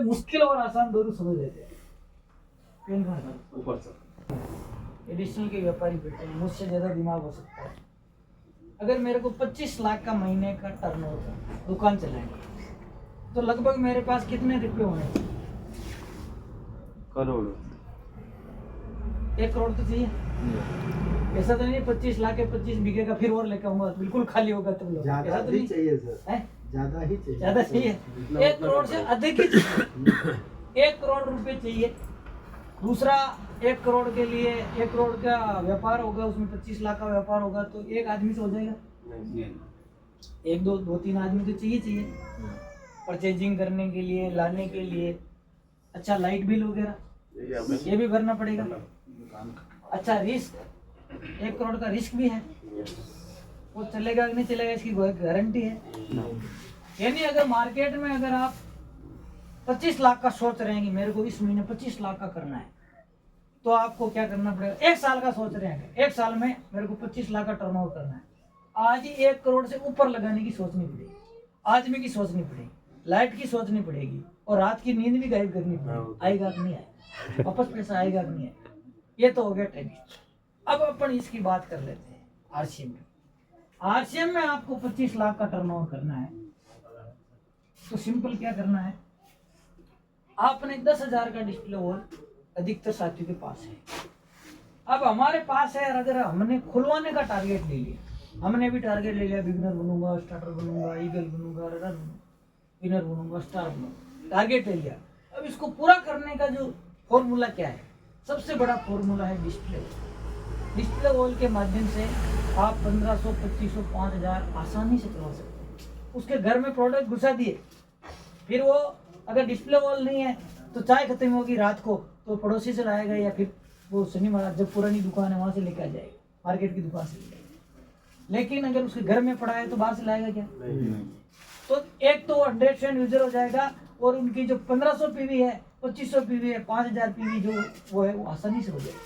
तो मुश्किल और आसान दोनों समझ लेते हैं। पेन कहाँ ऊपर से एडिशनल के व्यापारी बैठे हैं, मुझसे ज़्यादा दिमाग हो सकता है। अगर मेरे को 25 लाख का महीने का टर्नओवर दुकान चलाएंगे तो लगभग मेरे पास कितने रुपए होने चाहिए? करोड़ 1 करोड़ तो चाहिए। ऐसा तो नहीं 25 लाख के 25 बीघे का फिर और लेकर आऊंगा, बिल्कुल खाली होगा तुम लोग। ज्यादा ऐसा तो ही नहीं चाहिए सर, है? ज्यादा ही चाहिए, ज्यादा चाहिए, 1 करोड़ से अधिक ही चाहिए। 1 करोड़ रुपए चाहिए। दूसरा 1 करोड़ के लिए 1 करोड़ का व्यापार होगा, उसमें 25 लाख का व्यापार होगा तो एक आदमी से हो जाएगा? एक दो तीन आदमी तो चाहिए परचेजिंग करने के लिए, लाने के लिए। अच्छा लाइट बिल वगैरह ये भी भरना पड़ेगा। अच्छा रिस्क 1 करोड़ का रिस्क भी है, वो चलेगा कि नहीं चलेगा इसकी गारंटी है। यानी अगर मार्केट में अगर आप 25 लाख का सोच रहे हैं कि मेरे को इस महीने 25 लाख का करना है तो आपको क्या करना पड़ेगा? 1 साल का सोच रहे हैं, 1 साल में मेरे को 25 लाख का टर्नओवर करना है, आज ही 1 करोड़ से ऊपर लगाने की सोचनी पड़ेगी, आदमी की सोचनी पड़ेगी, लाइट की सोचनी पड़ेगी और रात की नींद भी गायब करनी पड़ेगी। आएगा कि नहीं आएगा, वापस पैसा आएगा कि नहीं आएगा। ये तो हो गया ट्रेडिशनल। अब अपन इसकी बात कर लेते हैं आरसीएम में। आरसीएम में आपको 25 लाख का टर्नओवर करना है तो सिंपल क्या करना है, आपने 10,000 का डिस्प्ले वॉल अधिकतर साथियों के पास है। अब हमारे पास है, अगर हमने खुलवाने का टारगेट ले लिया, हमने भी टारगेट ले लिया बिगिनर बनूंगा, स्टार्टर बनूंगा, ईगल बनूंगा, रनर विनर बनूंगा, स्टार बनूंगा, टारगेट ले लिया। अब इसको पूरा करने का जो फॉर्मूला क्या है, सबसे बड़ा फॉर्मूला है डिस्प्ले वॉल। डिस्प्ले वॉल के माध्यम से आप 1500, 2500, 5000 आसानी से करवा सकते हैं। उसके घर में प्रोडक्ट घुसा दिए, फिर वो अगर डिस्प्ले वॉल नहीं है तो चाय खत्म होगी रात को तो पड़ोसी से लाएगा या फिर वो शनि महाराज जब पुरानी दुकान है वहां से लेके आ जाएगा, मार्केट की दुकान से लेके। लेकिन अगर उसके घर में पड़ा है तो बाहर से लाएगा क्या? तो एक तो 100% यूजर हो जाएगा और उनकी जो 1500 पीवी है, 2500 पीवी है, 5000 पीवी जो वो है वो आसानी से हो जाएगा।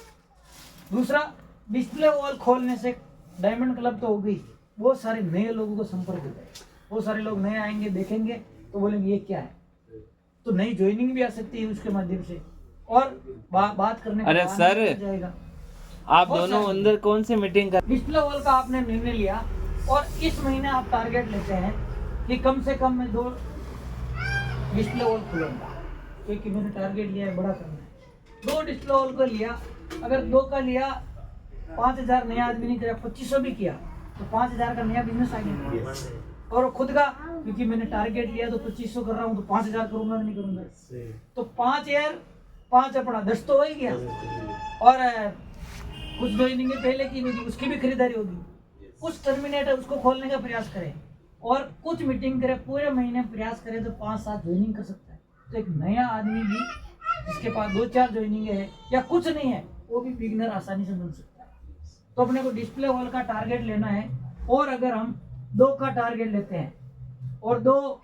दूसरा डिस्प्ले वॉल खोलने से डायमंड क्लब तो हो गई, बहुत सारे नए लोगों को संपर्क हो जाएगा। बहुत सारे लोग नए आएंगे, देखेंगे तो बोलेंगे ये क्या है, तो नई ज्वाइनिंग भी आ सकती है उसके माध्यम से और बात करने का अरे सर जाएगा। आप दोनों अंदर कौन सी मीटिंग कर? डिस्प्ले वॉल का आपने निर्णय लिया और इस महीने आप टारगेट लेते हैं कि कम से कम मैं 2 डिस्प्ले वॉल खुलूंगा, क्योंकि मैंने टारगेट लिया है बड़ा करना है। 2 डिस्प्ले वॉल को लिया, अगर 2 का लिया 5000 नया आदमी नहीं किया, 2500 भी किया तो 5000 का नया बिजनेस आ गया। और खुद का क्योंकि मैंने टारगेट लिया तो 2500 कर रहा हूँ तो 5000 करूंगा नहीं करूंगा, तो 5 यार 5 अपना 10 तो हो ही गया। और कुछ ज्वाइनिंग पहले की होगी उसकी भी खरीदारी होगी, कुछ टर्मिनेट है उसको खोलने का प्रयास करें और कुछ मीटिंग करें, पूरे महीने प्रयास करें तो 5-7 ज्वाइनिंग कर सकता है। तो एक नया आदमी भी जिसके पास 2-4 ज्वाइनिंग है या कुछ नहीं है वो भी बिगिनर आसानी से बन सकता है। तो अपने को डिस्प्ले वॉल का टारगेट लेना है और अगर हम 2 का टारगेट लेते हैं और 2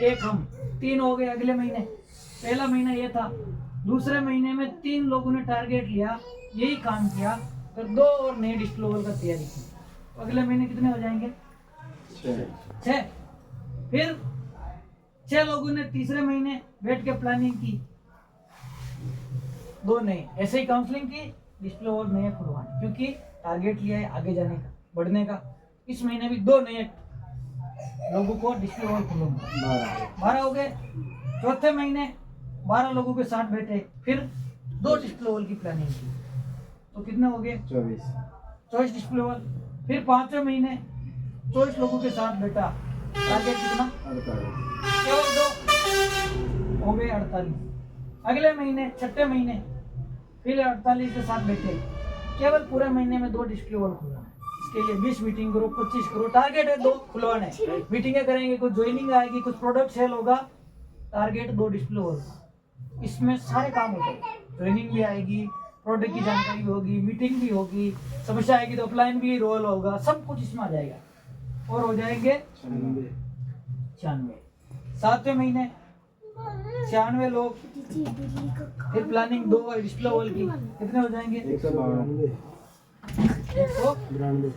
1 हम 3 हो गए अगले महीने। पहला महीना ये था, दूसरे महीने में 3 लोगों ने टारगेट लिया, यही काम किया, फिर 2 और नए डिस्प्ले वॉल का तैयारी की, तो अगले महीने कितने हो जाएंगे? 6। फिर 6 लोगों ने तीसरे महीने बैठ के प्लानिंग की, 2 नए, ऐसे ही काउंसलिंग की, डिस्प्ले वॉल नए खुलवाने, क्योंकि टारगेट लिया है आगे जाने का, बढ़ने का। इस महीने भी 2 नए लोगों को डिस्प्ले वॉल खुलवाऊंगा, 12 हो गए। चौथे महीने 12 लोगों के साथ बैठे, फिर 2 डिस्प्ले वॉल की प्लानिंग की, तो कितने हो गए? 24 डिस्प्ले वॉल। फिर 5वें महीने 24 लोगों के साथ बैठा, टारगेट कितना? 48, केवल 2 हो गए 48। अगले महीने 6ठे महीने फिर 48 के साथ बैठे, केवल पूरे महीने में 2 डिस्प्ले वॉल खुलवाना है। इसके लिए 20 मीटिंग करो, 25 करो, टारगेट है 2 खुलवाने। मीटिंगें करेंगे, कुछ ज्वाइनिंग आएगी, कुछ प्रोडक्ट सेल होगा, टारगेट 2 डिस्प्ले वॉल। इसमें सारे काम होते हैं, ज्वाइनिंग भी आएगी, प्रोडक्ट की जानकारी भी होगी, मीटिंग भी होगी, समस्या आएगी तो ऑफलाइन भी रोल होगा, सब कुछ इसमें आ जाएगा और हो जाएंगे 96। 7वें महीने 96 लोग, फिर प्लानिंग 2 डिस्प्ले वॉल की, कितने हो जाएंगे? 192।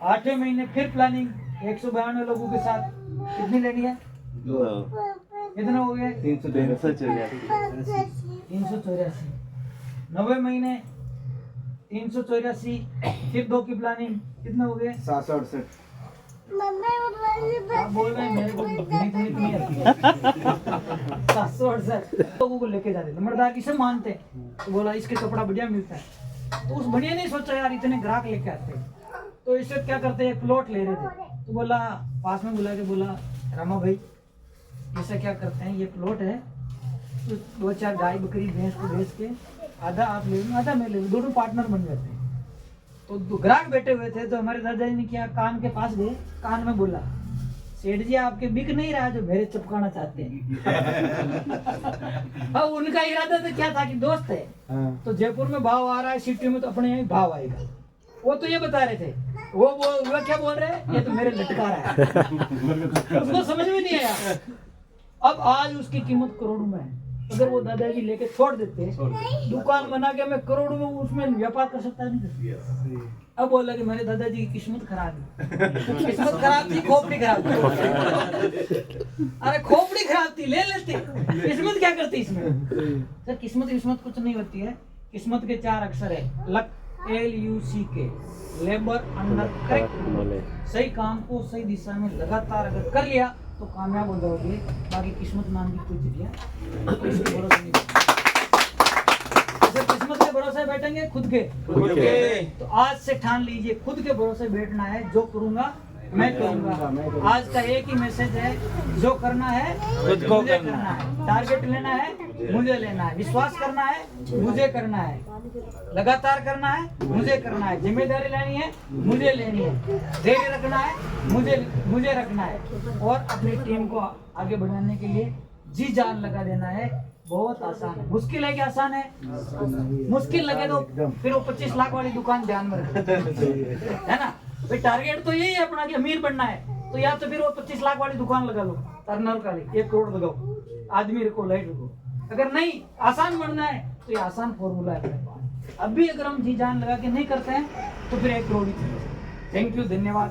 8वें महीने फिर प्लानिंग 192 लोगों के साथ, कितनी लेनी है? कितना हो गया? 384। 90 महीने 384, फिर 2 की प्लानिंग कितना हो गया? 768। आप बोल रहे हैं मेरे को गणित नहीं आती है। 768 लोगों को लेके जाते थे, मर्दार किसे मानते, तो बोला इसके कपड़ा बढ़िया मिलता है, तो उस बढ़िया नहीं सोचा यार इतने ग्राहक लेके आते हैं, तो इससे क्या करते हैं, प्लॉट ले रहे थे, तो बोला पास में बुला के बोला रामा भाई ऐसा क्या करते हैं, ये प्लॉट है, तो 2-4 गाय बकरी भैंस को बेच के आधा आप ले लो आधा मैं ले लूँ, दोनों पार्टनर बन जाते हैं। तो ग्राहक बैठे हुए थे, तो हमारे दादाजी ने क्या, कान के पास गए, कान में बोला सेठ जी आपके बिक नहीं रहा जो मेरे चिपकाना चाहते हैं। अब उनका इरादा तो क्या था कि दोस्त है, तो जयपुर में भाव आ रहा है, सिटी में तो अपने यहाँ भाव आएगा, वो तो ये बता रहे थे, वो क्या बोल रहे हैं, ये तो मेरे लटका रहा है। उसको समझ में नहीं आया। अब आज उसकी कीमत करोड़ों में है, अगर वो दादाजी लेके छोड़ देते दुकान बना के मैं करोड़ों में उसमें व्यापार कर सकता नहीं। अब बोला कि मेरे दादाजी की किस्मत खराब है। किस्मत खराब थी, खोपड़ी खराब थी। अरे खोपड़ी खराब थी, ले लेते, किस्मत क्या करती इसमें? सर किस्मत कुछ नहीं होती है, किस्मत के 4 अक्षर है, luck LUCK, labour under correct. सही काम को सही दिशा में लगातार अगर कर लिया तो कामयाब हो जाओगे, बाकी किस्मत नाम की कोई चिड़िया इसके भरोसे नहीं। जैसे किस्मत के भरोसे बैठेंगे खुद के, तो आज से ठान लीजिए खुद के भरोसे बैठना है, जो करूंगा मैं करूंगा। आज का एक ही मैसेज है, जो करना है खुद को मुझे करना है, टारगेट लेना है मुझे लेना है, विश्वास करना है मुझे करना है, लगातार करना है मुझे करना है, जिम्मेदारी लेनी है मुझे लेनी है, धैर्य रखना है मुझे रखना है, और अपनी टीम को आगे बढ़ाने के लिए जी जान लगा देना है। बहुत आसान है, मुश्किल है कि आसान है? मुश्किल लगे तो फिर वो 25 लाख वाली दुकान ध्यान में रखो, है ना भाई। टारगेट तो यही है अपना कि अमीर बनना है, तो या तो फिर वो 25 लाख वाली दुकान लगा लो, टर्नर का 1 करोड़ लगाओ, आदमी रखो, लाइट रखो। अगर नहीं आसान बनना है तो ये आसान फॉर्मूला है अपने पास। अब भी अगर हम जी जान लगा के नहीं करते हैं तो फिर 1 करोड़ ही। थैंक यू, धन्यवाद।